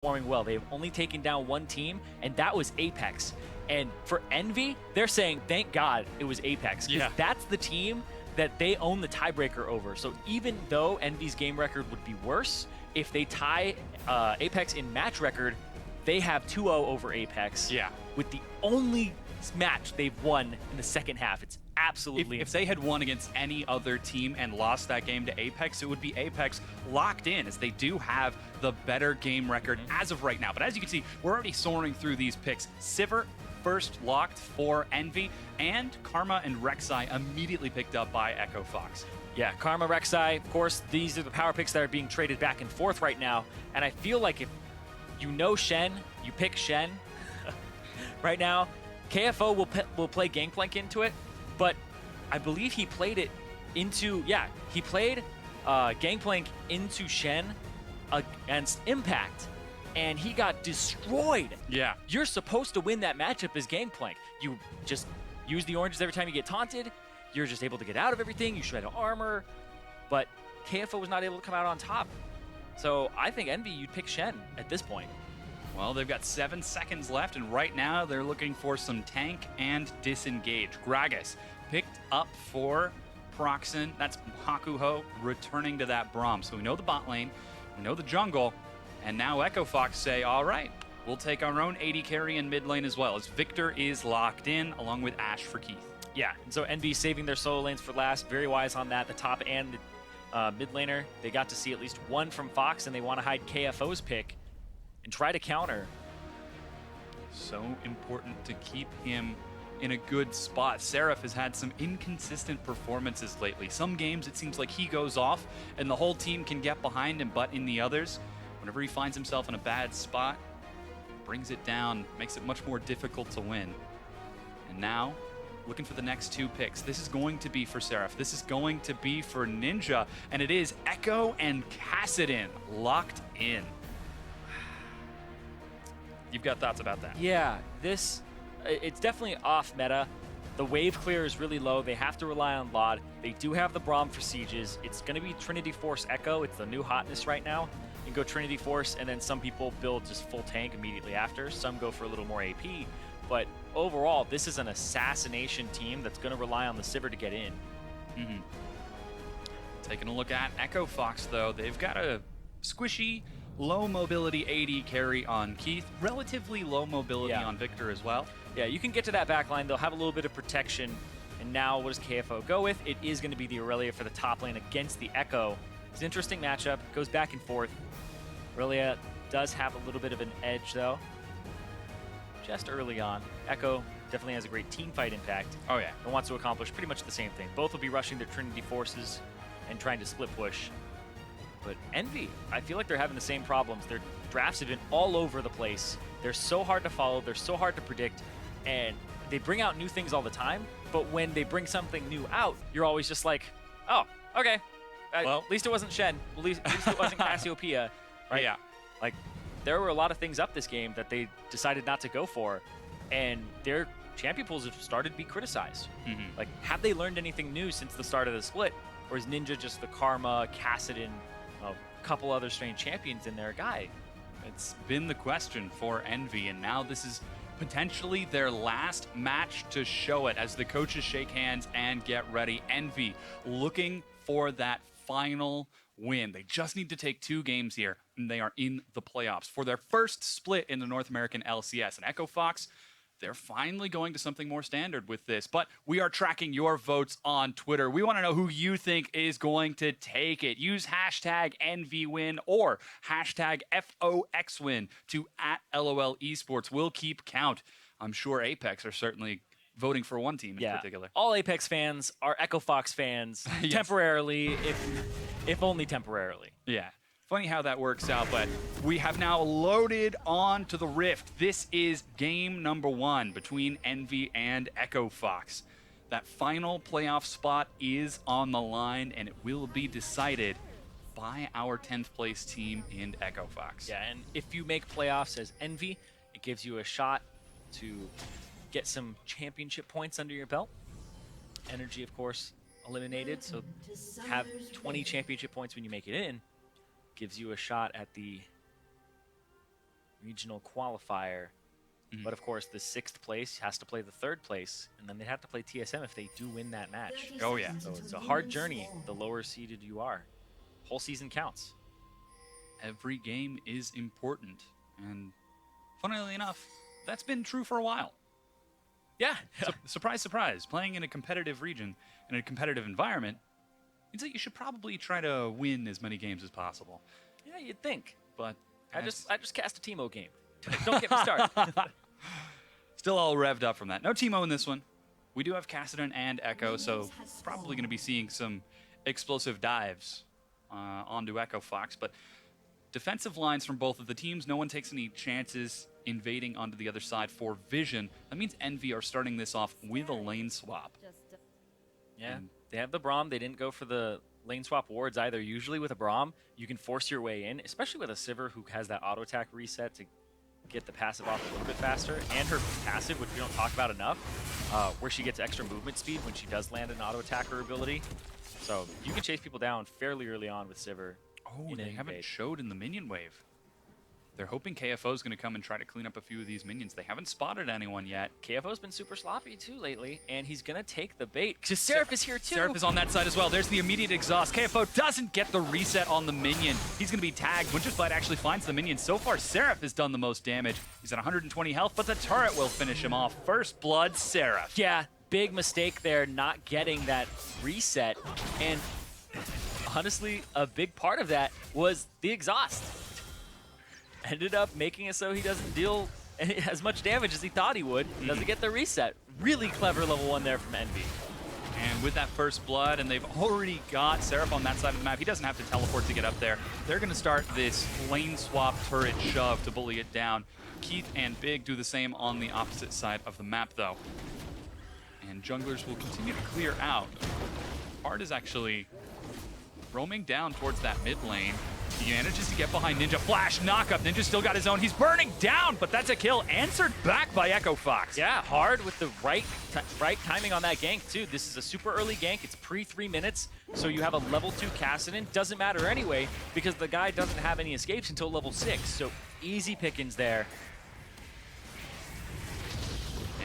performing well. They've only taken down one team, and that was Apex. And for EnVy, they're saying, thank God it was Apex, because that's the team that they own the tiebreaker over. So even though EnVy's game record would be worse, if they tie Apex in match record, they have 2-0 over Apex. Yeah. With the only match they've won in the second half. It's absolutely if they had won against any other team and lost that game to Apex, it would be Apex locked in, as they do have the better game record as of right now. But as you can see, we're already soaring through these picks. Sivir first locked for EnVy, and Karma and rek'sai immediately picked up by Ekko Fox. Yeah, Karma, rek'sai, of course, these are the power picks that are being traded back and forth right now. And I feel like if you know Shen, you pick Shen. Right now, KFO will play Gangplank into it, but I believe he played it into, he played Gangplank into Shen against Impact, and he got destroyed. Yeah. You're supposed to win that matchup as Gangplank. You just use the oranges every time you get taunted. You're just able to get out of everything. You shred armor, but KFO was not able to come out on top. So I think EnVy, you'd pick Shen at this point. Well, they've got 7 seconds left, and right now they're looking for some tank and disengage. Gragas picked up for Procxin. That's Hakuho returning to that braum. So we know the bot lane, we know the jungle, and now Ekko Fox say, all right, we'll take our own AD carry in mid lane as well, as Viktor is locked in, along with Ashe for Keith. Yeah, and so EnVy saving their solo lanes for last. Very wise on that. The top and the mid laner, they got to see at least one from Fox, and they want to hide KFO's pick and try to counter. So important to keep him in a good spot. Seraph has had some inconsistent performances lately. Some games it seems like he goes off and the whole team can get behind him, but in the others, whenever he finds himself in a bad spot, brings it down, makes it much more difficult to win. And now, looking for the next 2 picks. This is going to be for Seraph. This is going to be for Ninja, and it is Ekko and Kassadin locked in. You've got thoughts about that? Yeah, it's definitely off meta. The wave clear is really low. They have to rely on LOD. They do have the braum for sieges. It's going to be Trinity Force Ekko. It's the new hotness right now. You can go Trinity Force, and then some people build just full tank immediately after. Some go for a little more AP. But overall, this is an assassination team that's going to rely on the Sivir to get in. Taking a look at Ekko Fox, though, they've got a squishy, low mobility AD carry on Keith, relatively low mobility on Viktor as well. Yeah, you can get to that backline. They'll have a little bit of protection. And now what does KFO go with? It is going to be the Irelia for the top lane against the Ekko. It's an interesting matchup. Goes back and forth. Irelia does have a little bit of an edge, though, just early on. Ekko definitely has a great team fight impact. Oh, yeah. And wants to accomplish pretty much the same thing. Both will be rushing their Trinity Forces and trying to split push. But EnVy, I feel like they're having the same problems. Their drafts have been all over the place. They're so hard to follow. They're so hard to predict. And they bring out new things all the time. But when they bring something new out, you're always just like, oh, okay. Well, at least it wasn't Shen. At least it wasn't Cassiopeia. Right? Yeah. Like, there were a lot of things up this game that they decided not to go for. And their champion pools have started to be criticized. Like, have they learned anything new since the start of the split? Or is Ninja just the Karma, Kassadin, a couple other strange champions in their guy? It's been the question for EnVy, and now this is potentially their last match to show it as the coaches shake hands and get ready. EnVy looking for that final win. They just need to take 2 games here, and they are in the playoffs for their first split in the North American LCS. And Ekko Fox, they're finally going to something more standard with this. But we are tracking your votes on Twitter. We want to know who you think is going to take it. Use hashtag EnVyWin or hashtag FOXWin to @LOL Esports. We'll keep count. I'm sure Apex are certainly voting for one team in particular. All Apex fans are Ekko Fox fans, temporarily, if only temporarily. Yeah. Funny how that works out, but we have now loaded on to the Rift. This is game number 1 between EnVy and Ekko Fox. That final playoff spot is on the line, and it will be decided by our 10th place team in Ekko Fox. Yeah, and if you make playoffs as EnVy, it gives you a shot to get some championship points under your belt. Energy, of course, eliminated, so have 20 championship points when you make it in. Gives you a shot at the regional qualifier. But of course, the 6th place has to play the 3rd place, and then they have to play TSM if they do win that match. Oh, yeah. So it's a hard journey the lower seeded you are. Whole season counts. Every game is important. And funnily enough, that's been true for a while. Yeah. Surprise, surprise. Playing in a competitive region, in a competitive environment, means that you should probably try to win as many games as possible. Yeah, you'd think. But I just cast a Teemo game. Don't get me started. Still all revved up from that. No Teemo in this one. We do have Kassadin and Ekko, so probably going to be seeing some explosive dives onto Ekko Fox. But defensive lines from both of the teams, no one takes any chances invading onto the other side for vision. That means EnVy are starting this off with a lane swap. Yeah, they have the braum. They didn't go for the lane swap wards either. Usually with a braum, you can force your way in, especially with a sivir who has that auto attack reset to get the passive off a little bit faster, and her passive, which we don't talk about enough, where she gets extra movement speed when she does land an auto attacker ability. So you can chase people down fairly early on with sivir. Oh, they haven't showed in the minion wave. They're hoping KFO is going to come and try to clean up a few of these minions. They haven't spotted anyone yet. KFO's been super sloppy too lately, and he's going to take the bait. Because Seraph is here too. Seraph is on that side as well. There's the immediate exhaust. KFO doesn't get the reset on the minion. He's going to be tagged. Winter's Bite actually finds the minion. So far, Seraph has done the most damage. He's at 120 health, but the turret will finish him off. First blood, Seraph. Yeah, big mistake there, not getting that reset. And honestly, a big part of that was the exhaust. Ended up making it so he doesn't deal as much damage as he thought he would. Doesn't get the reset. Really clever level 1 there from EnVy. And with that first blood, and they've already got Seraph on that side of the map, he doesn't have to teleport to get up there. They're going to start this lane swap turret shove to bully it down. Keith and Big do the same on the opposite side of the map, though. And junglers will continue to clear out. Hard is actually roaming down towards that mid lane. He manages to get behind Ninja. Flash, knock up. Ninja still got his own. He's burning down, but that's a kill answered back by Ekko Fox. Yeah, hard with the right timing on that gank, too. This is a super early gank. It's pre-3 minutes, so you have a level 2 Kassadin. Doesn't matter anyway, because the guy doesn't have any escapes until level 6, so easy pickings there.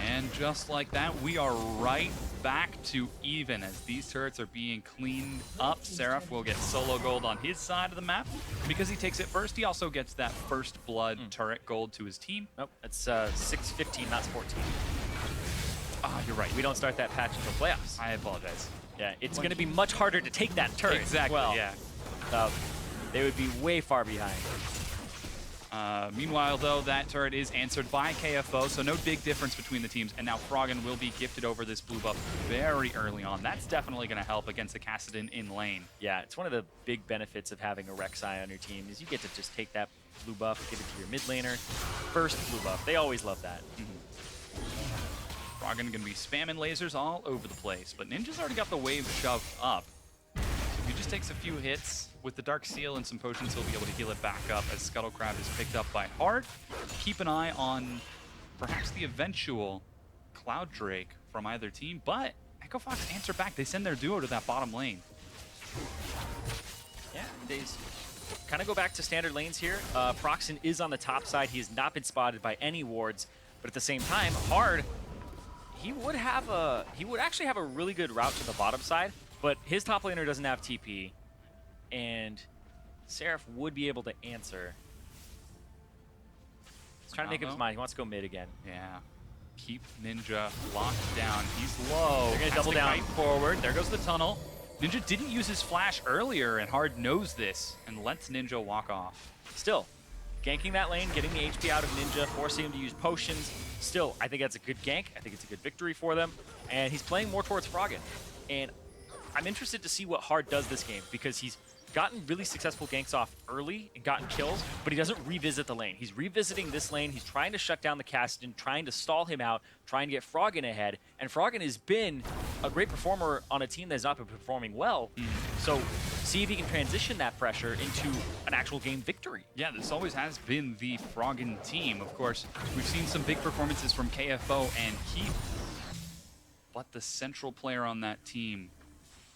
And just like that, we are right back to even as these turrets are being cleaned up. Seraph will get solo gold on his side of the map. Because he takes it first, he also gets that first blood turret gold to his team. Nope, that's 6-15, not 14. Ah, you're right. We don't start that patch until playoffs. I apologize. Yeah, it's going to be much harder to take that turret. Exactly, as well. yeah. They would be way far behind. Meanwhile, though, that turret is answered by KFO, so no big difference between the teams. And now Froggen will be gifted over this blue buff very early on. That's definitely going to help against the Kassadin in lane. Yeah, it's one of the big benefits of having a rek'sai on your team is you get to just take that blue buff, give it to your mid laner. First blue buff. They always love that. Froggen going to be spamming lasers all over the place, but Ninja's already got the wave shoved up. So if he just takes a few hits, with the Dark Seal and some potions, he'll be able to heal it back up as Scuttle Crab is picked up by Hard. Keep an eye on perhaps the eventual Cloud Drake from either team, but Ekko Fox answer back. They send their duo to that bottom lane. Yeah, they kind of go back to standard lanes here. Procxin is on the top side. He has not been spotted by any wards, but at the same time, Hard, he would actually have a really good route to the bottom side, but his top laner doesn't have TP. And Seraph would be able to answer. He's trying to make up his mind. He wants to go mid again. Yeah. Keep Ninja locked down. He's low. They're going to double down. Right forward. There goes the tunnel. Ninja didn't use his flash earlier, and Hard knows this and lets Ninja walk off. Still, ganking that lane, getting the HP out of Ninja, forcing him to use potions. Still, I think that's a good gank. I think it's a good victory for them. And he's playing more towards Froggen. And I'm interested to see what Hard does this game because he's gotten really successful ganks off early and gotten kills, but he doesn't revisit the lane. He's revisiting this lane. He's trying to shut down the Kassadin, trying to stall him out, trying to get Froggen ahead. And Froggen has been a great performer on a team that has not been performing well. So see if he can transition that pressure into an actual game victory. Yeah, this always has been the Froggen team. Of course, we've seen some big performances from KFO and Keith, but the central player on that team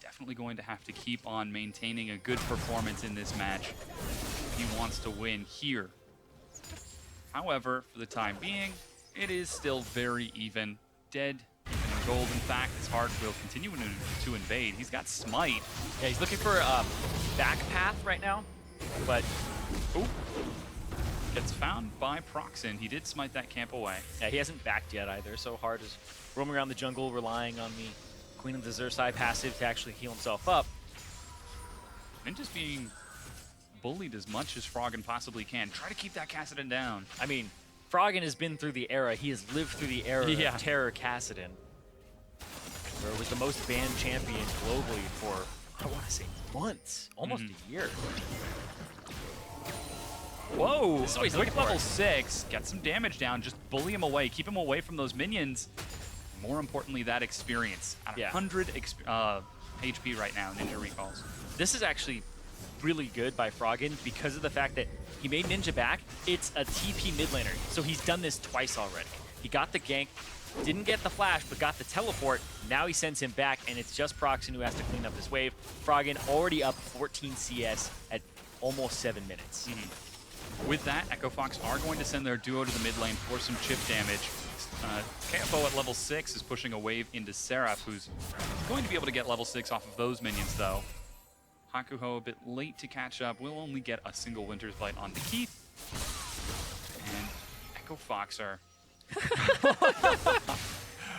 definitely going to have to keep on maintaining a good performance in this match if he wants to win here. However, for the time being, it is still very even. Dead and gold, in fact, as Hard will continue to invade. He's got Smite. Yeah, he's looking for a back path right now, but Ooh. Gets found by Procxin. He did smite that camp away. yeah, he hasn't backed yet either, so Hard is roaming around the jungle, relying on the Queen of the Xersai passive to actually heal himself up. And just being bullied as much as Froggen possibly can. Try to keep that Kassadin down. I mean, Froggen has been through the era. He has lived through the era Yeah. of Terror Kassadin, where it was the most banned champion globally for, I want to say, months, almost a year. Whoa! This is what he's Quick looking for. level 6. Get some damage down. Just bully him away. Keep him away from those minions. More importantly, that experience. At Yeah. 100 HP right now, Ninja recalls. This is actually really good by Froggen because of the fact that he made Ninja back. It's a TP mid laner, so he's done this twice already. He got the gank, didn't get the flash, but got the teleport. Now he sends him back, and it's just Procxin who has to clean up this wave. Froggen already up 14 CS at almost 7 minutes. With that, Ekko Fox are going to send their duo to the mid lane for some chip damage. KFO at level 6 is pushing a wave into Seraph, who's going to be able to get level 6 off of those minions, though. Hakuho a bit late to catch up. Will only get a single Winter's Bite onto Keith. And Ekko Fox are...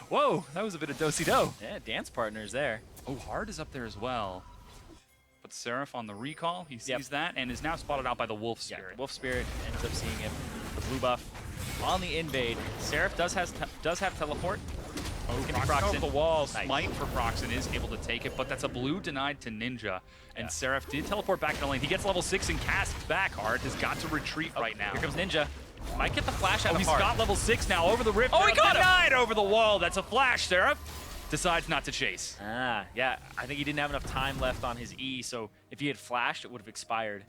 Whoa, that was a bit of do-si-do. Yeah, dance partners there. Oh, Hard is up there as well. But Seraph on the recall, he sees that and is now spotted out by the Wolf Yeah, Spirit. Wolf Spirit ends up seeing him. The blue buff on the invade. Seraph does have teleport. Oh, Can Procxin over the wall. Nice. Smite for Procxin is able to take it, but that's a blue denied to Ninja. And Yeah. Seraph did teleport back to the lane. He gets level 6 and casts back. Hard has got to retreat right now. Here comes Ninja. Might get the flash out Oh, of he's Hard. got level 6 now over the rift. Oh, he got him! Denied over the wall. That's a flash, Seraph. Decides not to chase. Ah, yeah. I think he didn't have enough time left on his E, so if he had flashed, it would have expired.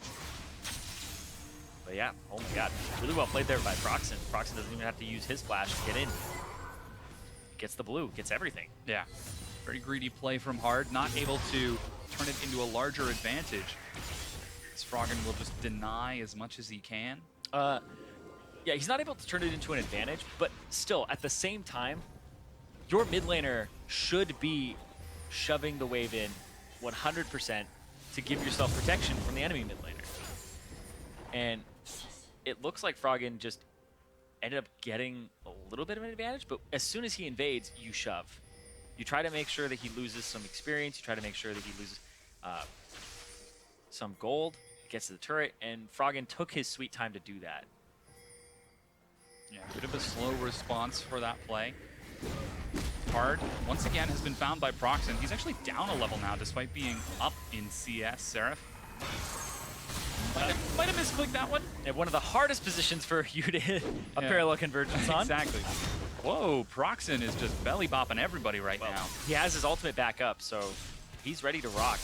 But yeah, oh my god. Really well played there by Procxin. Procxin doesn't even have to use his flash to get in. Gets the blue, gets everything. Yeah. Very greedy play from Hard. Not able to turn it into a larger advantage. As Froggen will just deny as much as he can. Yeah, he's not able to turn it into an advantage, but still, at the same time, your mid laner should be shoving the wave in 100% to give yourself protection from the enemy mid laner. And it looks like Froggen just ended up getting a little bit of an advantage, but as soon as he invades, you shove. You try to make sure that he loses some experience, you try to make sure that he loses some gold, gets to the turret, and Froggen took his sweet time to do that. Yeah, a bit of a slow response for that play. Hard, once again, has been found by Procxin. He's actually down a level now, despite being up in CS. Seraph might have misclicked that one. And one of the hardest positions for you to hit a Yeah. parallel convergence on. Exactly. Whoa, Procxin is just belly bopping everybody right now. He has his ultimate back up, so he's ready to rock.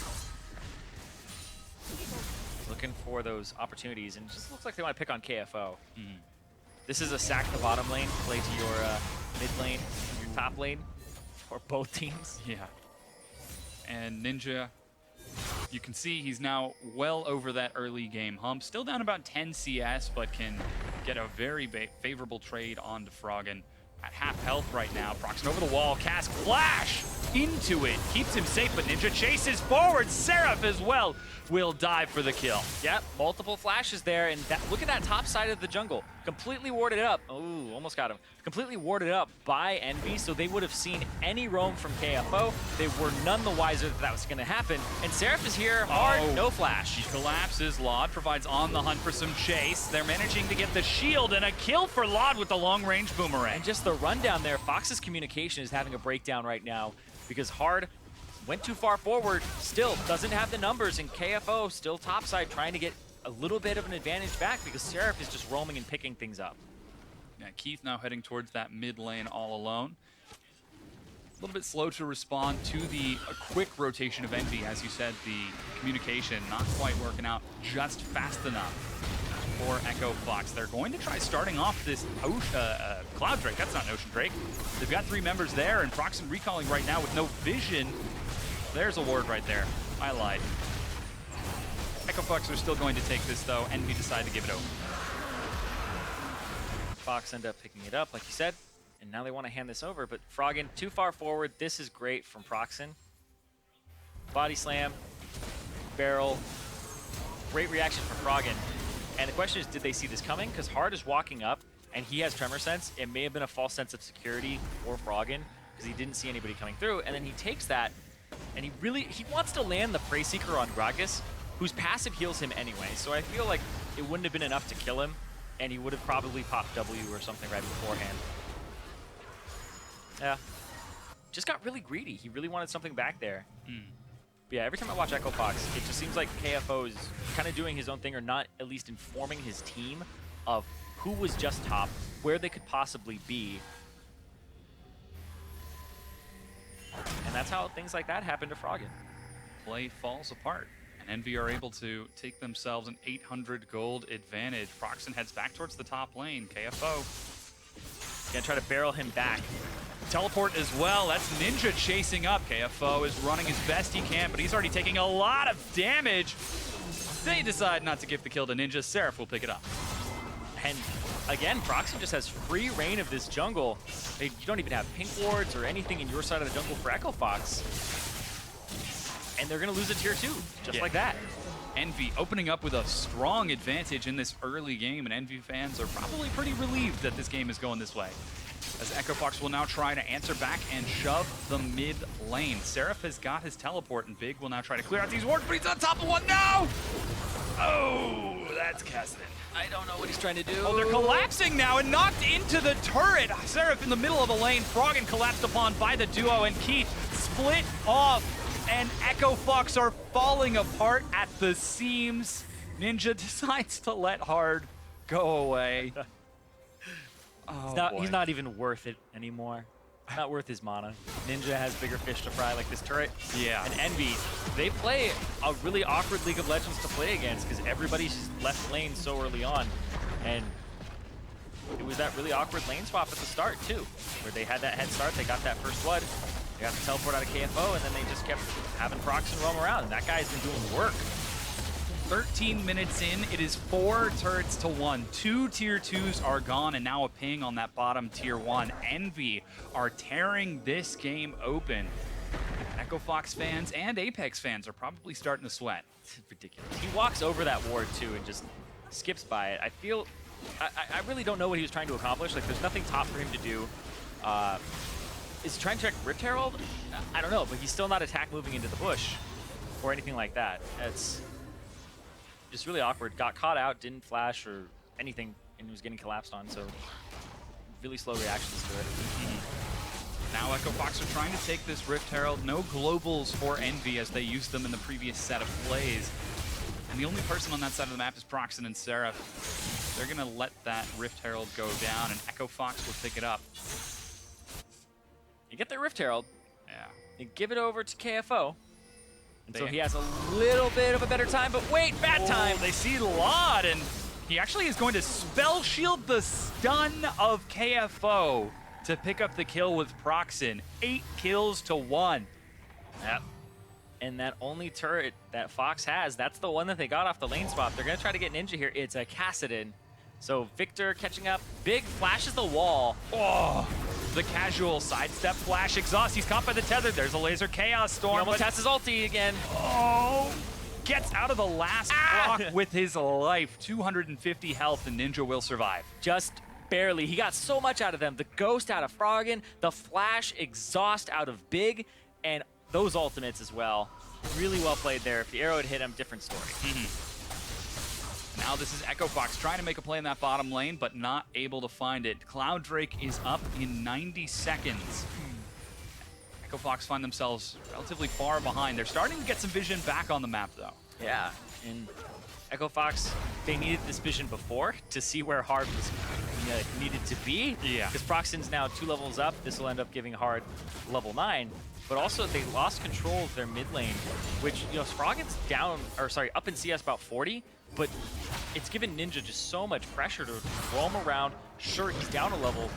Looking for those opportunities, and it just looks like they want to pick on KFO. This is a sack the bottom lane, play to your mid lane, your top lane, or both teams. Yeah. And Ninja, you can see he's now well over that early game hump. Still down about 10 CS, but can get a very favorable trade onto Froggen. At half health right now. Procxin over the wall, cast flash into it. Keeps him safe, but Ninja chases forward. Seraph as well will dive for the kill. Yep, multiple flashes there, and look at that top side of the jungle. Completely warded up. Oh, almost got him. Completely warded up by EnVy, so they would have seen any roam from KFO. They were none the wiser that was going to happen. And Seraph is here hard, no flash. He collapses. LOD provides on the hunt for some chase. They're managing to get the shield and a kill for LOD with the long-range boomerang. And just the rundown there, Fox's communication is having a breakdown right now because Hard went too far forward, still doesn't have the numbers, and KFO still topside trying to get a little bit of an advantage back because Seraph is just roaming and picking things up. Yeah, Keith now heading towards that mid lane all alone. A little bit slow to respond to the quick rotation of EnVy. As you said, the communication not quite working out just fast enough for Ekko Fox. They're going to try starting off this Cloud Drake. That's not an Ocean Drake. They've got 3 members there, and Procxin recalling right now with no vision. There's a ward right there. I lied. Ekko Fox are still going to take this, though. EnVy decide to give it over. Fox end up picking it up, like you said, and now they want to hand this over, but Froggen too far forward. This is great from Procxin. Body slam, barrel, great reaction from Froggen. And the question is, did they see this coming? Because Hard is walking up, and he has Tremor Sense. It may have been a false sense of security for Froggen, because he didn't see anybody coming through, and then he takes that, and he wants to land the Prey Seeker on Gragas, whose passive heals him anyway, so I feel like it wouldn't have been enough to kill him, and he would have probably popped W or something right beforehand. Yeah. Just got really greedy. He really wanted something back there. But yeah, every time I watch Echo Fox, it just seems like KFO is kind of doing his own thing, or not at least informing his team of who was just top, where they could possibly be. And that's how things like that happen to Froggen. Play falls apart. EnVy are able to take themselves an 800 gold advantage. Procxin heads back towards the top lane. KFO Gonna try to barrel him back. teleport as well. That's Ninja chasing up. KFO is running as best he can, but he's already taking a lot of damage. They decide not to give the kill to Ninja. Seraph will pick it up. And again, Procxin just has free reign of this jungle. You don't even have pink wards or anything in your side of the jungle for Echo Fox. And they're going to lose a tier 2, just like that. EnVy opening up with a strong advantage in this early game, and EnVy fans are probably pretty relieved that this game is going this way. As Echo Fox will now try to answer back and shove the mid lane. Seraph has got his teleport, and Big will now try to clear out these wards, but he's on top of one. No! Oh, that's kassadin. I don't know what he's trying to do. Oh, they're collapsing now and knocked into the turret. Seraph in the middle of a lane. Froggen collapsed upon by the duo, and Keith split off. And Echo Fox are falling apart at the seams. Ninja decides to let Hard go away. He's not even worth it anymore. Not worth his mana. Ninja has bigger fish to fry, like this turret. Yeah. And EnVy, they play a really awkward League of Legends to play against, because everybody's just left lane so early on. And it was that really awkward lane swap at the start, too, where they had that head start, they got that first blood. They got the teleport out of KFO, and then they just kept having Procxin roam around, and that guy's been doing work. 13 minutes in, it is 4 turrets to 1. 2 tier 2s are gone, and now a ping on that bottom tier 1. EnVy are tearing this game open. Echo Fox fans and Apex fans are probably starting to sweat. It's ridiculous. He walks over that ward, too, and just skips by it. I really don't know what he was trying to accomplish. Like, there's nothing top for him to do. Is he trying to check Rift Herald? I don't know, but he's still not attack moving into the bush or anything like that. It's just really awkward. Got caught out, didn't flash or anything, and was getting collapsed on, so really slow reactions to it. Now Echo Fox are trying to take this Rift Herald. No globals for EnVy as they used them in the previous set of plays. And the only person on that side of the map is Procxin and Seraph. They're going to let that Rift Herald go down, and Echo Fox will pick it up. You get the Rift Herald, Yeah. you give it over to KFO, and so he has a little bit of a better time, but wait, bad time! They see LOD, and he actually is going to spell shield the stun of KFO to pick up the kill with Procxin. 8 kills to 1. Yep. And that only turret that Fox has, that's the one that they got off the lane swap. They're going to try to get Ninja here. It's a Kassadin. So Viktor catching up. Big flashes the wall. Oh, the casual sidestep flash exhaust. He's caught by the tether. There's a laser chaos storm. He almost has his ulti again. Oh, gets out of the last block with his life. 250 health, and Ninja will survive. Just barely. He got so much out of them. The ghost out of Froggen, the flash exhaust out of Big, and those ultimates as well. Really well played there. If the arrow had hit him, different story. Now this is Echo Fox trying to make a play in that bottom lane, but not able to find it. Cloud Drake is up in 90 seconds. Echo Fox find themselves relatively far behind. They're starting to get some vision back on the map, though. Yeah, and Echo Fox, they needed this vision before to see where Hard was needed to be. Yeah. Because Procxin's now 2 levels up. This will end up giving Hard level 9. But also, they lost control of their mid lane, which, Froggen's down, or sorry, up in CS about 40, but it's given Ninja just so much pressure to roam around. Sure, he's down a level,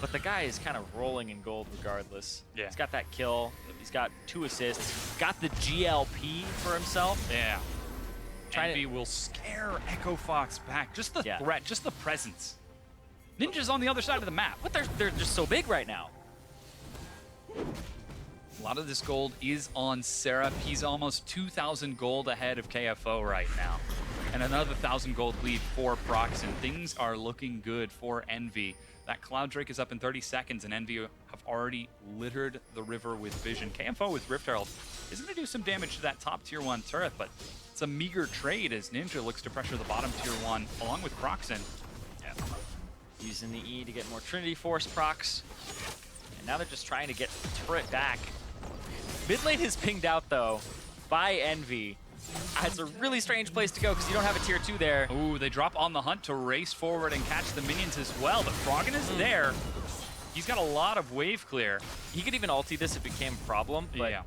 but the guy is kind of rolling in gold regardless. Yeah. He's got that kill, he's got 2 assists, got the GLP for himself. Yeah. EnVy will scare Echo Fox back. Just the threat, just the presence. Ninja's on the other side of the map. But they're just so big right now. A lot of this gold is on Seraph. He's almost 2,000 gold ahead of KFO right now. And another 1,000 gold lead for Procxin. Things are looking good for EnVy. That Cloud Drake is up in 30 seconds, and EnVy have already littered the river with vision. KFO with Rift Herald is going to do some damage to that top tier 1 turret, but it's a meager trade as Ninja looks to pressure the bottom tier 1 along with Procxin. Yeah. Using the E to get more Trinity Force procs. And now they're just trying to get the turret back. Mid lane is pinged out, though, by EnVy. It's a really strange place to go because you don't have a tier 2 there. Ooh, they drop on the hunt to race forward and catch the minions as well, but Froggen is there. He's got a lot of wave clear. He could even ulti this if it became a problem, but yeah.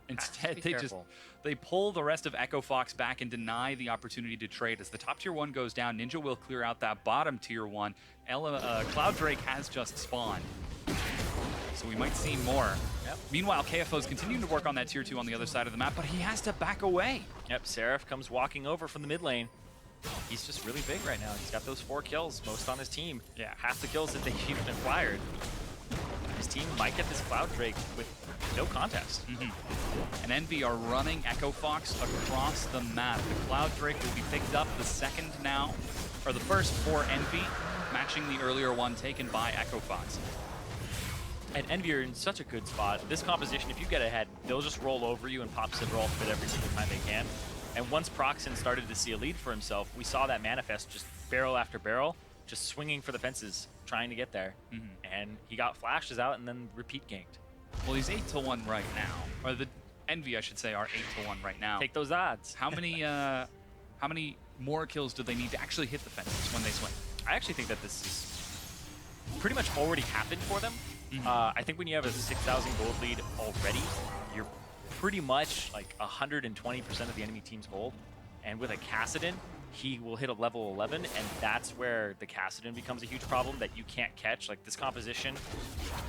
Instead, be they pull the rest of Ekko Fox back and deny the opportunity to trade. As the top tier 1 goes down, Ninja will clear out that bottom tier 1. Cloud Drake has just spawned, so we might see more. Yep. Meanwhile, KFO is continuing to work on that tier 2 on the other side of the map, but he has to back away. Yep, Seraph comes walking over from the mid lane. He's just really big right now. He's got those 4 kills, most on his team. Yeah. Half the kills that they've even acquired. His team might get this Cloud Drake with no contest. And EnVy are running Ekko Fox across the map. The Cloud Drake will be picked up the second now, or the first for EnVy, matching the earlier one taken by Ekko Fox. And EnVy are in such a good spot. This composition, if you get ahead, they'll just roll over you and pop sivir ultimate every single time they can. And once Procxin started to see a lead for himself, we saw that manifest just barrel after barrel, just swinging for the fences, trying to get there. And he got flashes out and then repeat ganked. Well, he's 8-1 right now, or the EnVy, I should say, are 8-1 right now. Take those odds. How many more kills do they need to actually hit the fences when they swing? I actually think that this is pretty much already happened for them. I think when you have a 6,000 gold lead already, you're pretty much like 120% of the enemy team's gold. And with a Kassadin, he will hit a level 11, and that's where the Kassadin becomes a huge problem that you can't catch. Like this composition,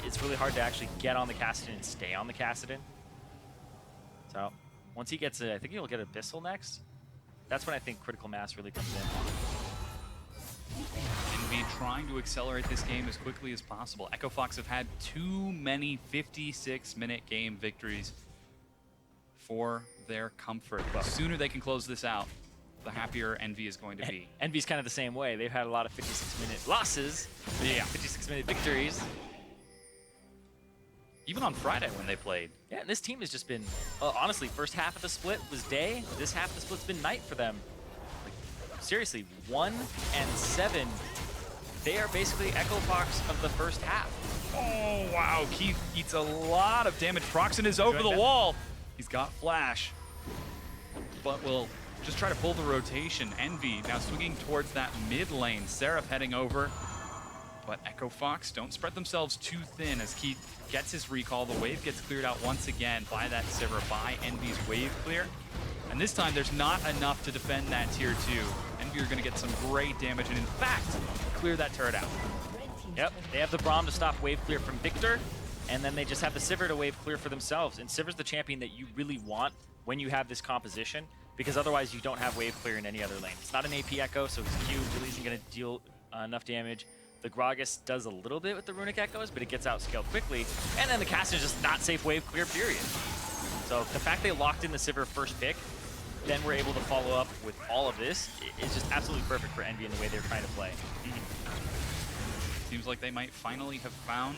it's really hard to actually get on the Kassadin and stay on the Kassadin. So once he gets it, I think he'll get Abyssal next. That's when I think critical mass really comes in. EnVy trying to accelerate this game as quickly as possible. Ekko Fox have had too many 56-minute game victories for their comfort. The sooner they can close this out, the happier EnVy is going to be. EnVy's kind of the same way. They've had a lot of 56-minute losses, 56-minute victories. Even on Friday when they played. Yeah, and this team has just been, honestly, first half of the split was day. This half of the split's been night for them. Like, seriously, 1-7. They are basically Ekko Fox of the first half. Oh, wow. Keith eats a lot of damage. Procxin is over the wall. He's got flash. But will just try to pull the rotation. EnVy now swinging towards that mid lane. Seraph heading over. But Ekko Fox don't spread themselves too thin as Keith gets his recall. The wave gets cleared out once again by that sivir, by EnVy's wave clear. And this time there's not enough to defend that tier 2. EnVy are going to get some great damage and in fact clear that turret out. Yep, they have the braum to stop wave clear from Viktor, and then they just have the sivir to wave clear for themselves. And Sivir's the champion that you really want when you have this composition, because otherwise you don't have wave clear in any other lane. It's not an AP Ekko, so his Q really isn't going to deal enough damage. The gragas does a little bit with the runic echoes, but it gets outscaled quickly. And then the cast is just not safe wave clear, period. So the fact they locked in the sivir first pick, then we're able to follow up with all of this, is just absolutely perfect for EnVy in the way they're trying to play. Seems like they might finally have found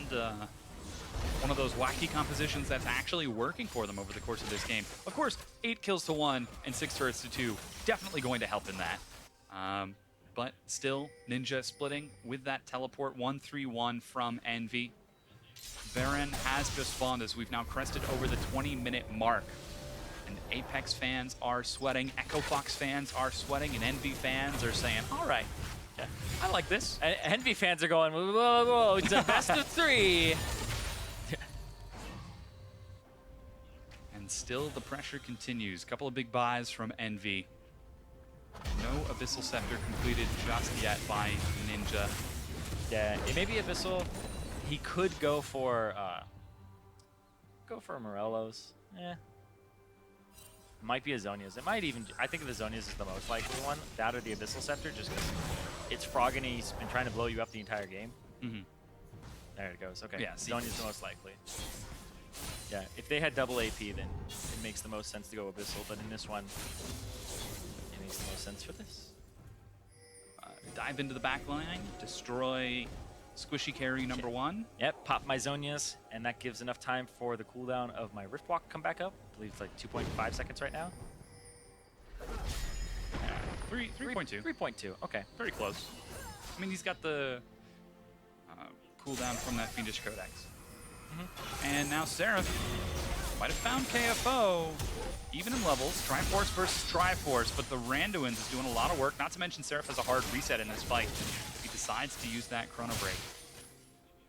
one of those wacky compositions that's actually working for them over the course of this game. Of course, 8 kills to 1 and 6 turrets to 2, definitely going to help in that. But still, Ninja splitting with that teleport 1-3-1 from EnVy. Varen has just spawned as we've now crested over the 20-minute mark. And Apex fans are sweating, Ekko Fox fans are sweating, and EnVy fans are saying, all right, yeah, I like this. EnVy fans are going, whoa, whoa, whoa, it's a best of 3. And still the pressure continues. A couple of big buys from EnVy. No Abyssal Scepter completed just yet by Ninja. Yeah, it may be Abyssal. He could go for Morello's. Might be a Zhonya's. It might even, I think the Zhonya's is the most likely one. That or the Abyssal Scepter, just because it's Froggen and he's been trying to blow you up the entire game. There it goes. Okay, Yeah, Zhonya's the most likely. Yeah, if they had double AP, then it makes the most sense to go Abyssal, but in this one, it makes the most sense for this. Dive into the back line, destroy Squishy Carry number 1. Yep, pop my Zhonya's, and that gives enough time for the cooldown of my Rift Walk to come back up. I believe it's like 2.5 seconds right now. 3.2. 3.2, okay. Very close. I mean, he's got the cooldown from that Fiendish Codex. And now Seraph might have found KFO, even in levels. Triforce versus Triforce, but the Randuin's is doing a lot of work, not to mention Seraph has a hard reset in this fight. He decides to use that Chrono Break.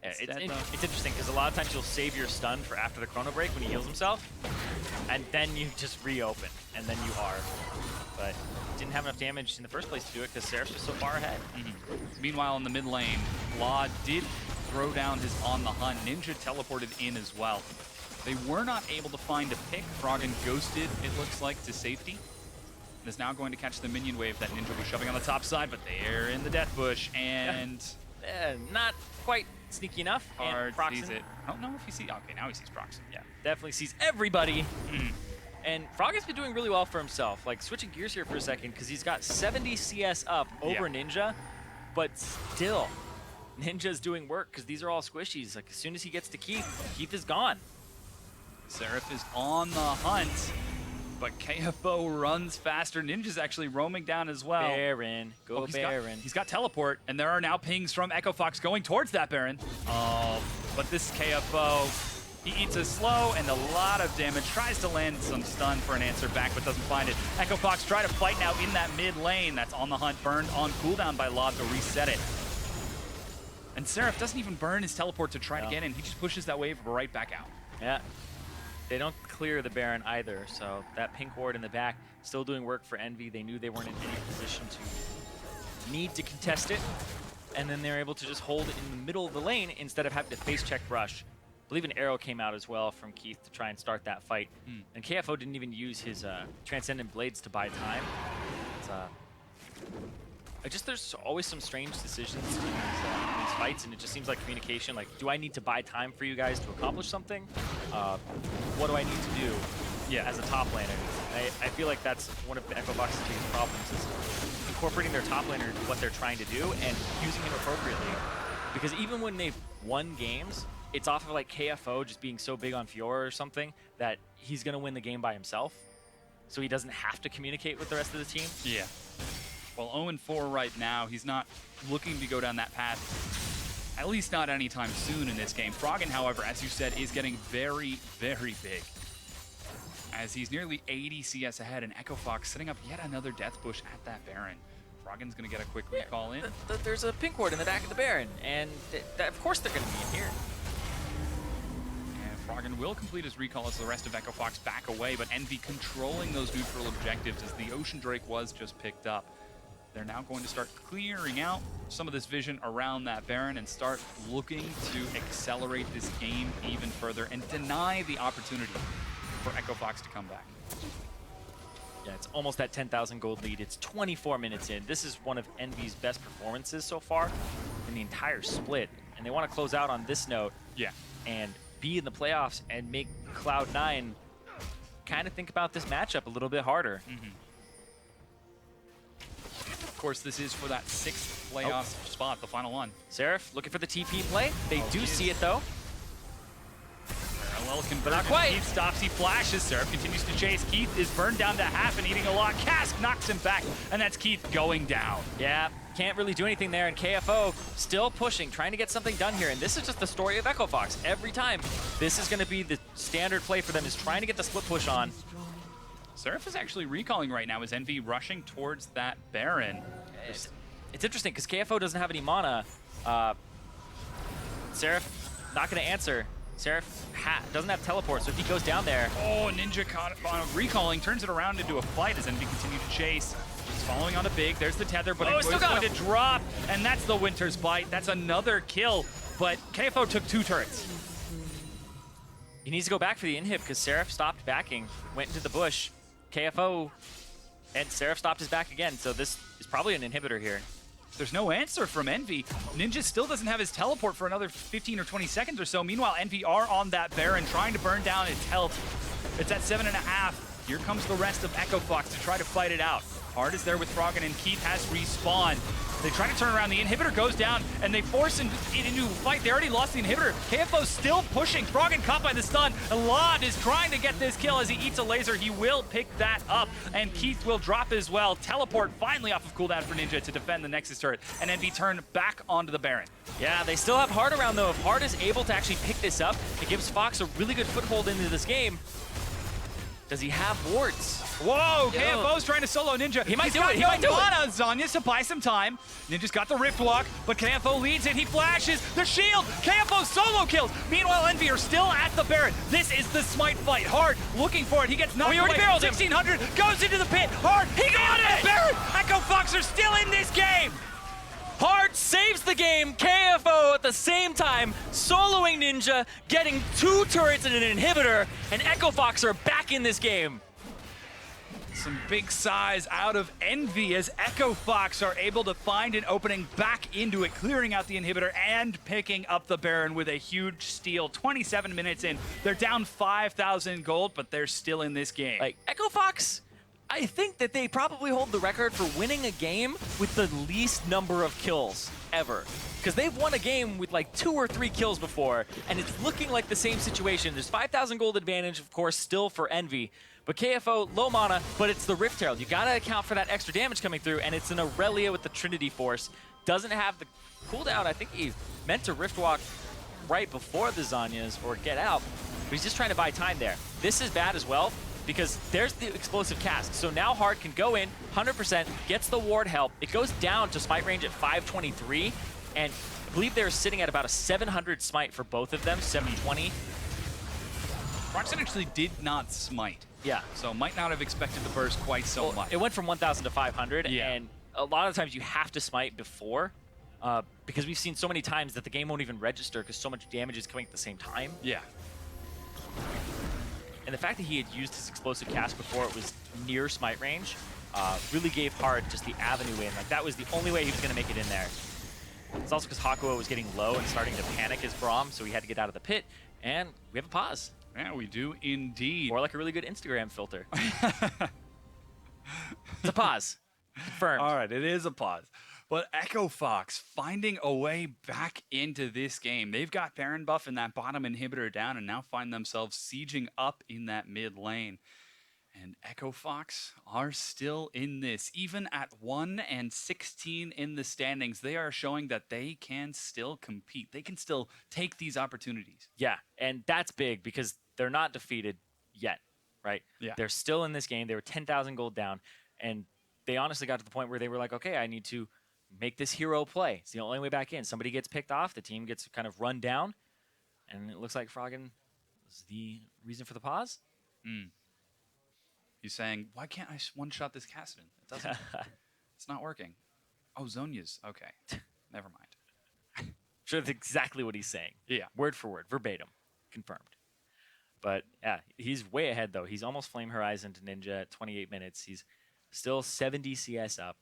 Yeah, it's interesting, because a lot of times you'll save your stun for after the Chrono Break when he heals himself, and then you just reopen, and then you are. But didn't have enough damage in the first place to do it, because Seraph's just so far ahead. Meanwhile, in the mid lane, LOD did throw down his On the Hunt. Ninja teleported in as well. They were not able to find a pick. Froggen ghosted, it looks like, to safety. And is now going to catch the minion wave that Ninja was shoving on the top side, but they're in the death bush, and... not quite sneaky enough. Hard Procxin sees it. I don't know if he sees... Okay, now he sees Procxin. Yeah, definitely sees everybody. And Froggen's been doing really well for himself. Like, switching gears here for a second, because he's got 70 CS up over Ninja, but still, Ninja's doing work, because these are all squishies. Like, as soon as he gets to Keith, Keith is gone. Seraph is on the hunt, but KFO runs faster. Ninja's actually roaming down as well. Baron, go Baron. He's got teleport, and there are now pings from Ekko Fox going towards that Baron. But this KFO, he eats a slow and a lot of damage. Tries to land some stun for an answer back, but doesn't find it. Ekko Fox try to fight now in that mid lane. That's on the hunt, burned on cooldown by LOD to reset it. And Seraph doesn't even burn his teleport to try to get in. He just pushes that wave right back out. Yeah. They don't clear the Baron either, so that pink ward in the back still doing work for EnVy. They knew they weren't in any position to need to contest it, and then they're able to just hold it in the middle of the lane instead of having to face check rush. I believe an arrow came out as well from Keith to try and start that fight, and KFO didn't even use his Transcendent Blades to buy time. It's, there's always some strange decisions in these fights, and it just seems like communication. Like, do I need to buy time for you guys to accomplish something? What do I need to do as a top laner? I feel like that's one of Ekko Fox's biggest problems, is incorporating their top laner into what they're trying to do and using him appropriately. Because even when they've won games, it's off of like KFO just being so big on Fiora or something that he's going to win the game by himself. So he doesn't have to communicate with the rest of the team. Yeah. Well, 0-4 right now. He's not looking to go down that path, at least not anytime soon in this game. Froggen, however, as you said, is getting very, very big, as he's nearly 80 CS ahead, and Ekko Fox setting up yet another death bush at that Baron. Froggen's going to get a quick recall in. There's a pink ward in the back of the Baron, and of course they're going to be in here. And Froggen will complete his recall as the rest of Ekko Fox back away, but EnVy controlling those neutral objectives as the Ocean Drake was just picked up. They're now going to start clearing out some of this vision around that Baron and start looking to accelerate this game even further and deny the opportunity for Ekko Fox to come back. Yeah, it's almost that 10,000 gold lead. It's 24 minutes in. This is one of EnVy's best performances so far in the entire split. And they want to close out on this note and be in the playoffs and make Cloud9 kind of think about this matchup a little bit harder. Of course, this is for that 6th playoff spot, the final one. Seraph looking for the TP play. They do see it, though. Parallel conversion. Not quite. Keith stops, he flashes. Seraph continues to chase. Keith is burned down to half and eating a lot. Cask knocks him back, and that's Keith going down. Yeah, can't really do anything there, and KFO still pushing, trying to get something done here. And this is just the story of Ekko Fox. Every time, this is going to be the standard play for them, is trying to get the split push on. Seraph is actually recalling right now as EnVy rushing towards that Baron. It's interesting because KFO doesn't have any mana. Seraph not going to answer. Seraph doesn't have teleport, so if he goes down there... Oh, Ninja caught recalling, turns it around into a fight as EnVy continue to chase. He's following on a big, there's the tether, but it's going to drop, and that's the Winter's Bite. That's another kill, but KFO took 2 turrets. He needs to go back for the inhib because Seraph stopped backing, went into the bush. KFO and Seraph stopped his back again, so this is probably an inhibitor here. There's no answer from EnVy. Ninja still doesn't have his teleport for another 15 or 20 seconds or so. Meanwhile, EnVy are on that Baron, trying to burn down its health. It's at 7.5. Here comes the rest of EkkoFox to try to fight it out. Hard is there with Froggen, and Keith has respawned. They try to turn around. The inhibitor goes down, and they force it into a fight. They already lost the inhibitor. KFO still pushing. Froggen caught by the stun. LOD is trying to get this kill as he eats a laser. He will pick that up, and Keith will drop as well. Teleport finally off of cooldown for Ninja to defend the Nexus turret, and EnVy turn back onto the Baron. Yeah, they still have Hard around, though. If Hard is able to actually pick this up, it gives Fox a really good foothold into this game. Does he have wards? Whoa, KFO's trying to solo Ninja. He might do it. He might do it. Zanya to buy some time. Ninja's got the Rift Walk, but KFO leads it. He flashes the shield. KFO solo kills. Meanwhile, EnVy are still at the Baron. This is the smite fight. Hard looking for it. He gets knocked he already barreled him. 1600 goes into the pit. Hard, he got it. Baron. EkkoFox are still in this game. Hard saves the game. KFO at the same time soloing Ninja, getting 2 turrets and an inhibitor, and EkkoFox are back in this game. Some big size out of EnVy as EkkoFox are able to find an opening back into it, clearing out the inhibitor and picking up the Baron with a huge steal. 27 minutes in. They're down 5,000 gold, but they're still in this game. Like, EkkoFox, I think that they probably hold the record for winning a game with the least number of kills ever. Because they've won a game with like 2 or 3 kills before, and it's looking like the same situation. There's 5,000 gold advantage, of course, still for EnVy. But KFO, low mana, but it's the Rift Herald. You gotta account for that extra damage coming through, and it's an Irelia with the Trinity Force. Doesn't have the cooldown. I think he meant to Rift Walk right before the Zanyas or get out, but he's just trying to buy time there. This is bad as well, because there's the explosive cast. So now Hard can go in, 100%, gets the ward help. It goes down to smite range at 523, and I believe they're sitting at about a 700 smite for both of them, 720. Procxin actually did not smite. Yeah. So might not have expected the burst quite so much. It went from 1,000 to 500, yeah. And a lot of times you have to smite before, because we've seen so many times that the game won't even register because so much damage is coming at the same time. Yeah. And the fact that he had used his explosive cast before it was near smite range really gave Hard just the avenue in. Like, that was the only way he was going to make it in there. It's also because Hakuho was getting low and starting to panic his braum, so he had to get out of the pit. And we have a pause. Yeah, we do indeed. Or like a really good Instagram filter. It's a pause. Confirmed. All right, it is a pause. But EkkoFox finding a way back into this game. They've got Baron buff and that bottom inhibitor down and now find themselves sieging up in that mid lane. And EkkoFox are still in this. Even at 1-16 in the standings, they are showing that they can still compete. They can still take these opportunities. Yeah, and that's big because they're not defeated yet, right? Yeah. They're still in this game. They were 10,000 gold down, and they honestly got to the point where they were like, okay, I need to make this hero play. It's the only way back in. Somebody gets picked off, the team gets kind of run down, and it looks like Froggen was the reason for the pause. He's saying, why can't I one-shot this kassadin? It doesn't. It's not working. Oh, Zonya's. Okay. Never mind. Sure, that's exactly what he's saying. Yeah. Word for word, verbatim. Confirmed. But yeah, he's way ahead, though. He's almost Flame Horizon to Ninja at 28 minutes. He's still 70 CS up.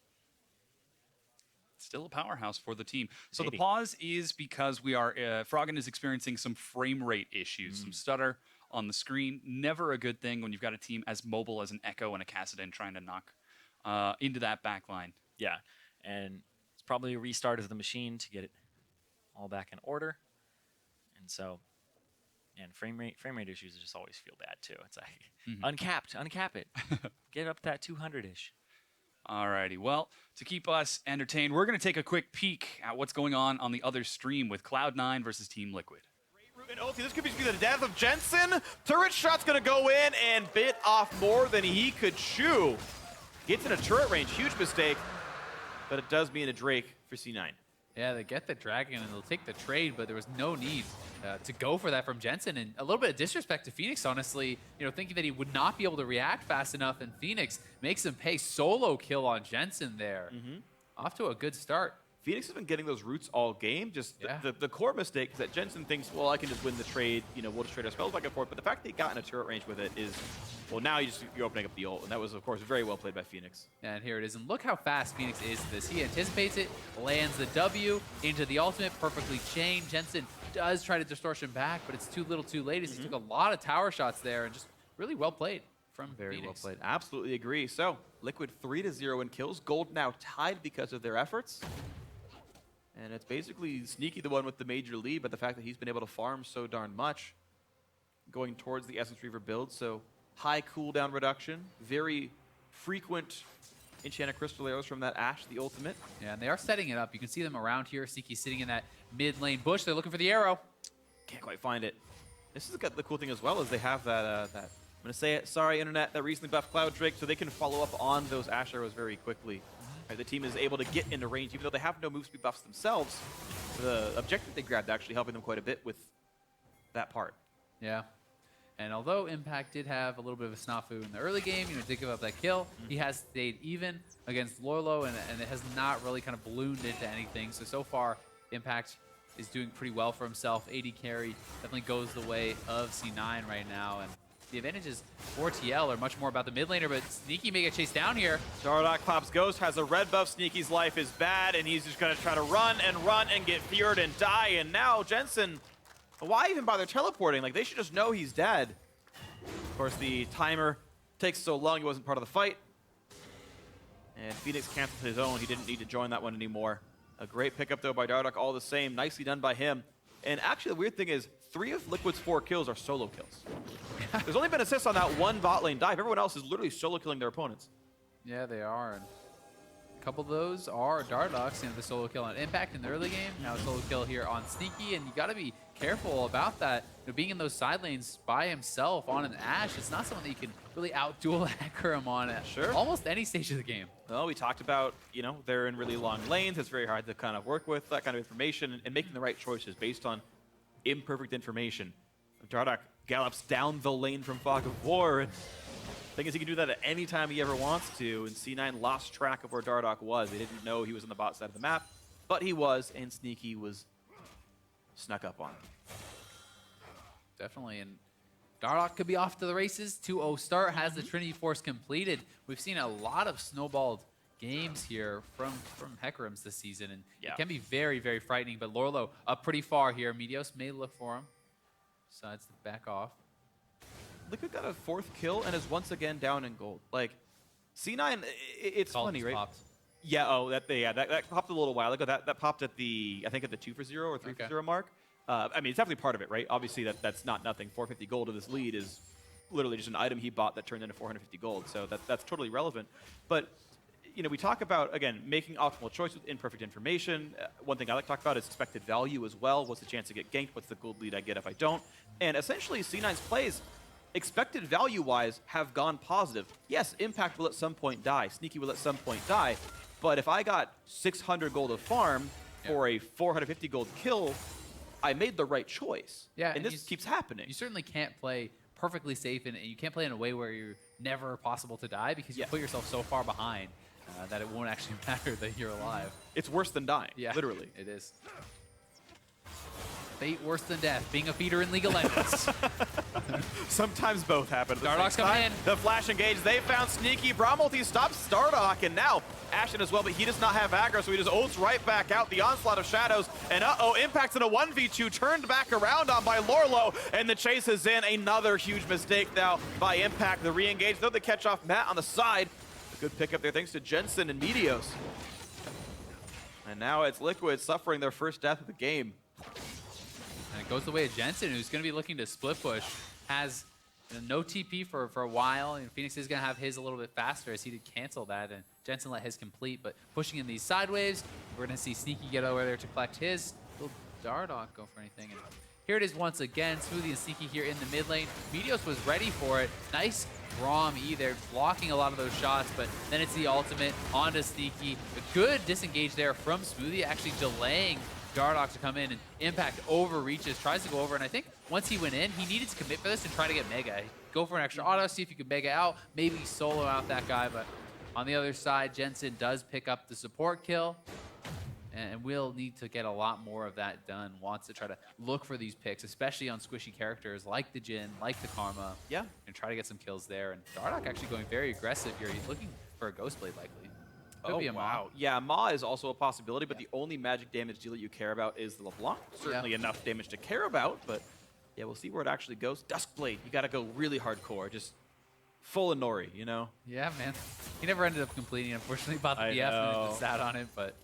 Still a powerhouse for the team. So 80. the pause is because we are Froggen is experiencing some frame rate issues, some stutter on the screen. Never a good thing when you've got a team as mobile as an Ekko and a Kassadin trying to knock into that back line. Yeah, and it's probably a restart of the machine to get it all back in order. And so, and frame rate issues just always feel bad too. It's like uncap it, get up that 200-ish. Alrighty, well, to keep us entertained, we're going to take a quick peek at what's going on the other stream with Cloud9 versus Team Liquid. And ulti, this could be the death of Jensen. Turret shot's gonna go in and bit off more than he could chew. Gets in a turret range, huge mistake, but it does mean a Drake for C9. Yeah, they get the dragon and they'll take the trade, but there was no need to go for that from Jensen. And a little bit of disrespect to Phoenix, honestly, you know, thinking that he would not be able to react fast enough, and Phoenix makes him pay. Solo kill on Jensen there. Off to a good start. Phoenix has been getting those roots all game. Just the core mistake is that Jensen thinks, well, I can just win the trade. You know, we'll just trade our spells back and forth. But the fact that he got in a turret range with it is Well, now you're opening up the ult, and that was, of course, very well played by Phoenix. And here it is. And look how fast Phoenix is to this. He anticipates it, lands the W into the ultimate, perfectly chained. Jensen does try to distortion back, but it's too little too late as he took a lot of tower shots there and just really well played from Very Phoenix. well played. Absolutely agree. So, Liquid 3-0 in kills. Gold now tied because of their efforts. And it's basically Sneaky the one with the major lead, but the fact that he's been able to farm so darn much going towards the Essence Reaver build. So, high cooldown reduction, very frequent enchanted crystal arrows from that Ashe, the ultimate. Yeah, and they are setting it up. You can see them around here. Sneaky sitting in that mid lane bush. They're looking for the arrow. Can't quite find it. This has got the cool thing as well is they have that, I'm going to say it, sorry internet, that recently buffed Cloud Drake, so they can follow up on those Ashe arrows very quickly. Right, the team is able to get into range, even though they have no move speed buffs themselves. The objective they grabbed actually helping them quite a bit with that part. Yeah. And although Impact did have a little bit of a snafu in the early game, did give up that kill, he has stayed even against Lorlo, and it has not really kind of ballooned into anything. So far, Impact is doing pretty well for himself. AD carry definitely goes the way of C9 right now, and the advantages for TL are much more about the mid laner, but Sneaky may get chased down here. Dardoch pops Ghost, has a red buff. Sneaky's life is bad, and he's just going to try to run and get feared and die, and now Jensen... Why even bother teleporting? Like, they should just know he's dead. Of course, the timer takes so long he wasn't part of the fight. And Phoenix canceled his own. He didn't need to join that one anymore. A great pickup, though, by Dardoch, all the same. Nicely done by him. And actually, the weird thing is, 3 of Liquid's 4 kills are solo kills. There's only been assists on that one bot lane dive. Everyone else is literally solo killing their opponents. Yeah, they are. And a couple of those are Dardoch's, the solo kill on Impact in the early game. Now a solo kill here on Sneaky, and you got to be careful about that. Being in those side lanes by himself on an Ashe, it's not something that you can really outduel Hecarim on at almost any stage of the game. Well, we talked about, they're in really long lanes. It's very hard to kind of work with that kind of information and making the right choices based on imperfect information. Dardoch gallops down the lane from Fog of War, and the thing is, he can do that at any time he ever wants to, and C9 lost track of where Dardoch was. They didn't know he was on the bot side of the map, but he was, and Sneaky was snuck up on. Definitely, and Dardoch could be off to the races. 2-0 start, has the Trinity Force completed. We've seen a lot of snowballed games here from Hecarim's this season, and it can be very, very frightening, but Lorlo up pretty far here. Meteos may look for him. Decides to back off. Liquid got a 4th kill and is once again down in gold. Like, C9, it's funny, right? Popped. Yeah, that popped a little while ago. That popped at the, I think at the 2-for-0 or 3-for-0 mark. I mean, it's definitely part of it, right? Obviously, that's not nothing. 450 gold of this lead is literally just an item he bought that turned into 450 gold. So that's totally relevant. But, we talk about, again, making optimal choice with imperfect information. One thing I like to talk about is expected value as well. What's the chance to get ganked? What's the gold lead I get if I don't? And essentially, C9's plays, expected value-wise, have gone positive. Yes, Impact will at some point die. Sneaky will at some point die. But if I got 600 gold of farm for a 450 gold kill, I made the right choice. Yeah, and this keeps happening. You certainly can't play perfectly safe, and you can't play in a way where you're never possible to die because you put yourself so far behind that it won't actually matter that you're alive. It's worse than dying, literally. It is. Fate worse than death, being a feeder in League of Legends. Sometimes both happen. Dardoch's coming in. The flash engage, they found Sneaky. Braum ulti stops Dardoch, and now Ashen as well, but he does not have aggro, so he just ults right back out. The onslaught of shadows, and Impact's in a 1v2, turned back around on by Lorlo, and the chase is in. Another huge mistake now by Impact. The re-engage, though they catch off Matt on the side. A good pickup there thanks to Jensen and Meteos. And now it's Liquid suffering their first death of the game. And it goes the way of Jensen, who's going to be looking to split push. Has no TP for a while, and Phoenix is going to have his a little bit faster as he did cancel that, and Jensen let his complete. But pushing in these sideways, we're going to see Sneaky get over there to collect his. Will Dardoch go for anything? And here it is once again, Smoothie and Sneaky here in the mid lane. Meteos was ready for it. Nice braum E there, blocking a lot of those shots, but then it's the ultimate onto Sneaky. A good disengage there from Smoothie, actually delaying Dardoch to come in, and Impact overreaches, tries to go over, and I think once he went in, he needed to commit for this and try to get Mega. Go for an extra auto, see if you can Mega out, maybe solo out that guy, but on the other side, Jensen does pick up the support kill. And we'll need to get a lot more of that done. Wants to try to look for these picks, especially on squishy characters like the Jhin, like the Karma. Yeah. And try to get some kills there. And Dardoch actually going very aggressive here. He's looking for a Ghostblade likely. Could be a wow. Maw. Yeah, Maw is also a possibility, but the only magic damage deal that you care about is the LeBlanc. Certainly enough damage to care about, but yeah, we'll see where it actually goes. Duskblade, you gotta go really hardcore, just full Inori, you know? Yeah, man. He never ended up completing, unfortunately, bought the I BF and know. just sat on it, but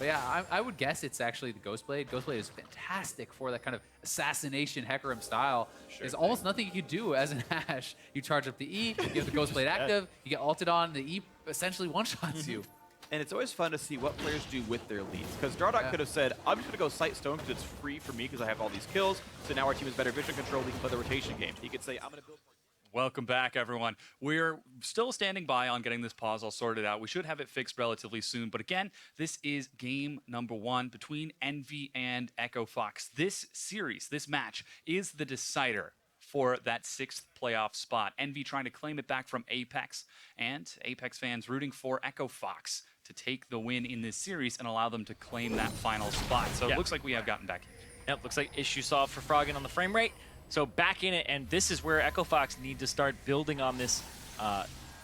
yeah, I would guess it's actually the Ghostblade. Ghostblade is fantastic for that kind of assassination Hecarim style. There's almost nothing you can do as an Ashe. You charge up the E, you have the Ghostblade active, you get ulted on, the E essentially one-shots you. And it's always fun to see what players do with their leads. Because Dardoch could have said, I'm just going to go Sight Stone because it's free for me because I have all these kills. So now our team has better vision control. We can play the rotation game. He could say, I'm going to build more. Welcome back, everyone. We're still standing by on getting this pause all sorted out. We should have it fixed relatively soon. But again, this is game number 1 between EnVy and Ekko Fox. This series, this match, is the decider for that 6th playoff spot. EnVy trying to claim it back from Apex, and Apex fans rooting for Ekko Fox to take the win in this series and allow them to claim that final spot. So it looks like we have gotten back in. Yep, looks like issue solved for Froggen on the frame rate. So back in it, and this is where Ekko Fox need to start building on this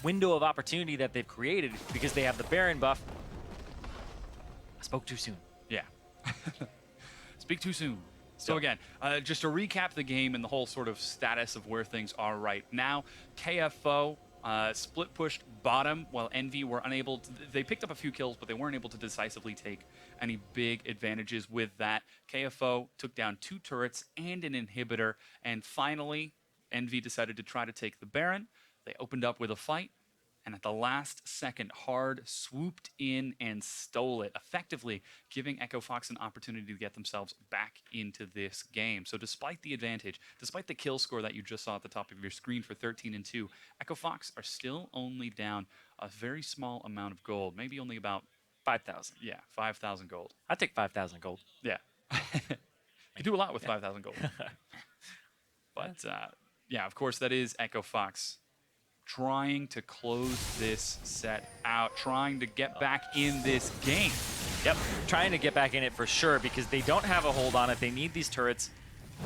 window of opportunity that they've created because they have the Baron buff. I spoke too soon. Yeah. Speak too soon. So again, just to recap the game and the whole sort of status of where things are right now, KFO split pushed bottom while EnVy were unable to, they picked up a few kills, but they weren't able to decisively take any big advantages with that. KFO took down 2 turrets and an inhibitor, and finally, EnVy decided to try to take the Baron. They opened up with a fight, and at the last second, Hard swooped in and stole it, effectively giving Ekko Fox an opportunity to get themselves back into this game. So despite the advantage, despite the kill score that you just saw at the top of your screen for 13-2, Ekko Fox are still only down a very small amount of gold, maybe only about 5,000. yeah, 5,000 gold. I'd take 5,000 gold. Yeah. You do a lot with 5,000 gold. But yeah, of course, that is Ekko Fox trying to close this set out, trying to get back in this game. Yep, trying to get back in it for sure because they don't have a hold on it. They need these turrets.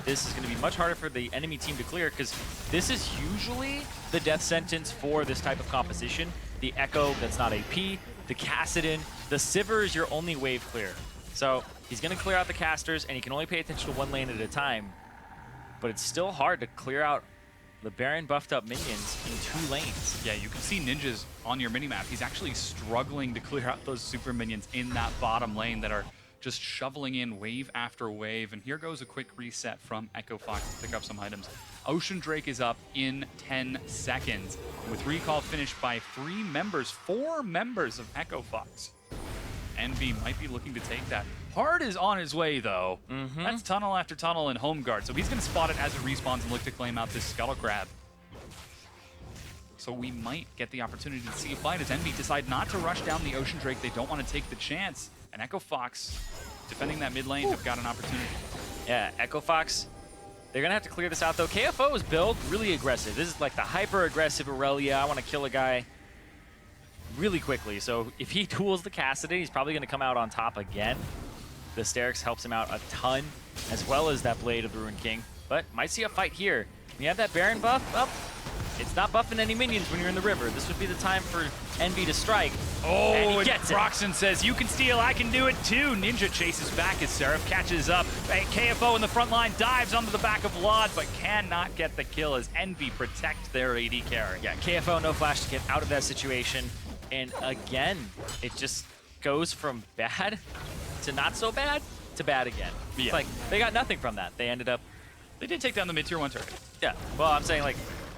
This is going to be much harder for the enemy team to clear because this is usually the death sentence for this type of composition. The Ekko that's not AP, the Kassadin, the Sivir is your only wave clear. So he's going to clear out the casters and he can only pay attention to one lane at a time. But it's still hard to clear out the Baron buffed up minions in 2 lanes. Yeah, you can see Ninja's on your minimap. He's actually struggling to clear out those super minions in that bottom lane that are just shoveling in wave after wave. And here goes a quick reset from Ekko Fox to pick up some items. Ocean Drake is up in 10 seconds with recall finished by 4 members of Ekko Fox. EnVy might be looking to take that. Hard is on his way, though. That's tunnel after tunnel and home guard, so he's going to spot it as it respawns and look to claim out this Scuttle Crab. So we might get the opportunity to see a fight as EnVy decide not to rush down the Ocean Drake. They don't want to take the chance. And Ekko Fox, defending that mid lane, have got an opportunity. Yeah, Ekko Fox, they're going to have to clear this out, though. KFO's build, really aggressive. This is like the hyper-aggressive Irelia. I want to kill a guy really quickly. So if he tools the Kassadin, he's probably going to come out on top again. The Sterix helps him out a ton, as well as that Blade of the Ruined King. But might see a fight here. When you have that Baron buff, well, it's not buffing any minions when you're in the river. This would be the time for EnVy to strike. Oh, and he gets it. Procxin says, you can steal, I can do it too. Ninja chases back as Seraph catches up. KFO in the front line dives onto the back of LOD, but cannot get the kill as EnVy protect their AD carry. Yeah, KFO, no flash to get out of that situation. And again, it just goes from bad to not so bad to bad again. Yeah. It's like they got nothing from that. They ended up, They did take down the mid-tier 1 turret. yeah. Well, I'm saying like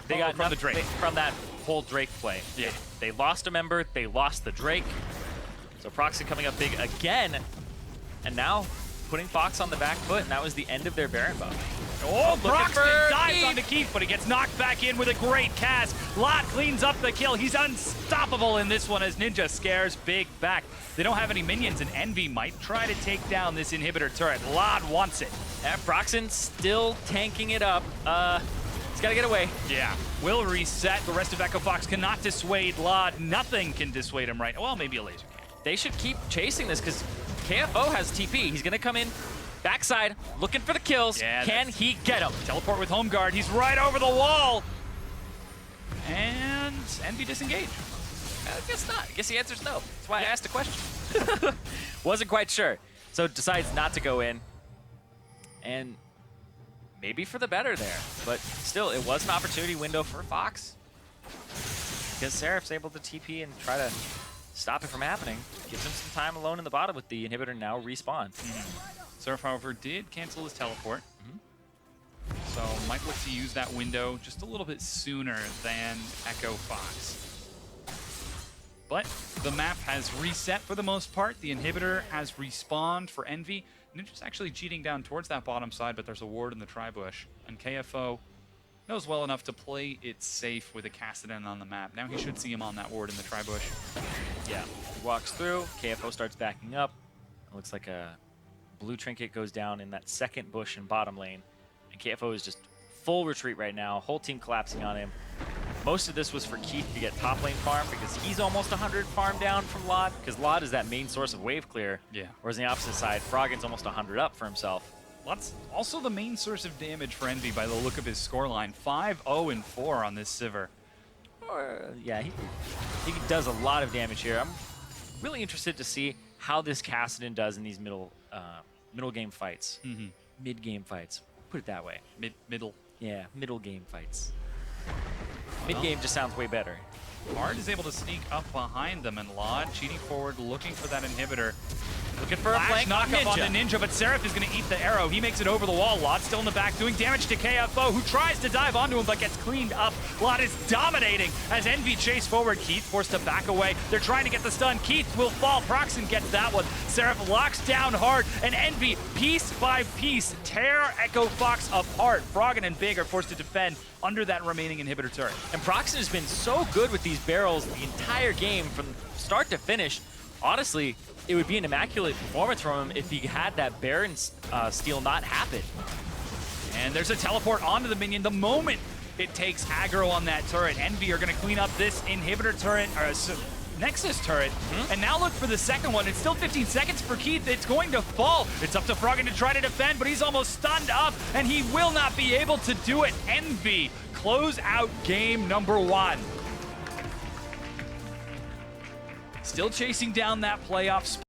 they got from the Drake. from that whole Drake play. Yeah. They lost a member. They lost the Drake. So Procxin coming up big again, and now putting Fox on the back foot, and that was the end of their Baron buff. Oh, looking for Procxin dives Keith. onto Keith, but he gets knocked back in with a great cast. LOD cleans up the kill. He's unstoppable in this one as Ninja scares big back. They don't have any minions, and EnVy might try to take down this inhibitor turret. LOD wants it. Yeah, Procxin still tanking it up. He's got to get away. Yeah, will reset. The rest of Ekko Fox cannot dissuade LOD. Nothing can dissuade him right now. Well, maybe a laser can. They should keep chasing this because KFO has TP. He's going to come in backside, looking for the kills. Yeah, Can he get him? Teleport with home guard. He's right over the wall. And EnVy disengage. I guess not. I guess the answer's no. That's why I asked a question. Wasn't quite sure. So decides not to go in. And maybe for the better there. But still, it was an opportunity window for Fox. Because Seraph's able to TP and try to stop it from happening. Gives him some time alone in the bottom with the inhibitor now respawn. Seraph, however, did cancel his teleport. So might look to use that window just a little bit sooner than Ekko Fox. But the map has reset for the most part. The inhibitor has respawned for EnVy. Ninja's actually cheating down towards that bottom side, but there's a ward in the tri-bush. And KFO knows well enough to play it safe with a kassadin on the map. Now he should see him on that ward in the tri-bush. Yeah, he walks through. KFO starts backing up. It looks like a blue trinket goes down in that second bush in bottom lane. And KFO is just full retreat right now. Whole team collapsing on him. Most of this was for Keith to get top lane farm because he's almost 100 farm down from LOD, because LOD is that main source of wave clear. Yeah. Whereas on the opposite side, Froggen's almost 100 up for himself. LOD's also the main source of damage for EnVy by the look of his scoreline. 5-0-4 on this sivir. Yeah, he does a lot of damage here. I'm really interested to see how this kassadin does in these middle game fights. Mid game fights. Put it that way. Middle. Yeah, middle game fights. Mid game just sounds way better. Bard is able to sneak up behind them, and LOD cheating forward, looking for that inhibitor. Looking for a Flash flank knock up on the ninja. ninja, but Seraph is going to eat the arrow. He makes it over the wall. LOD still in the back, doing damage to KFO, who tries to dive onto him, but gets cleaned up. LOD is dominating as EnVy chase forward. Keith forced to back away. They're trying to get the stun. Keith will fall. Procxin gets that one. Seraph locks down hard, and EnVy, piece by piece, tear Ekko Fox apart. Froggen and Big are forced to defend under that remaining inhibitor turret. And Procxin has been so good with these barrels the entire game from start to finish. Honestly, it would be an immaculate performance from him if he had that Baron steal not happen. And there's a teleport onto the minion the moment it takes aggro on that turret. EnVy are going to clean up this inhibitor turret, or Nexus turret, and now look for the second one. It's still 15 seconds for Keith. It's going to fall. It's up to Froggen to try to defend, but he's almost stunned up, and he will not be able to do it. EnVy close out game number 1. Still chasing down that playoff spot.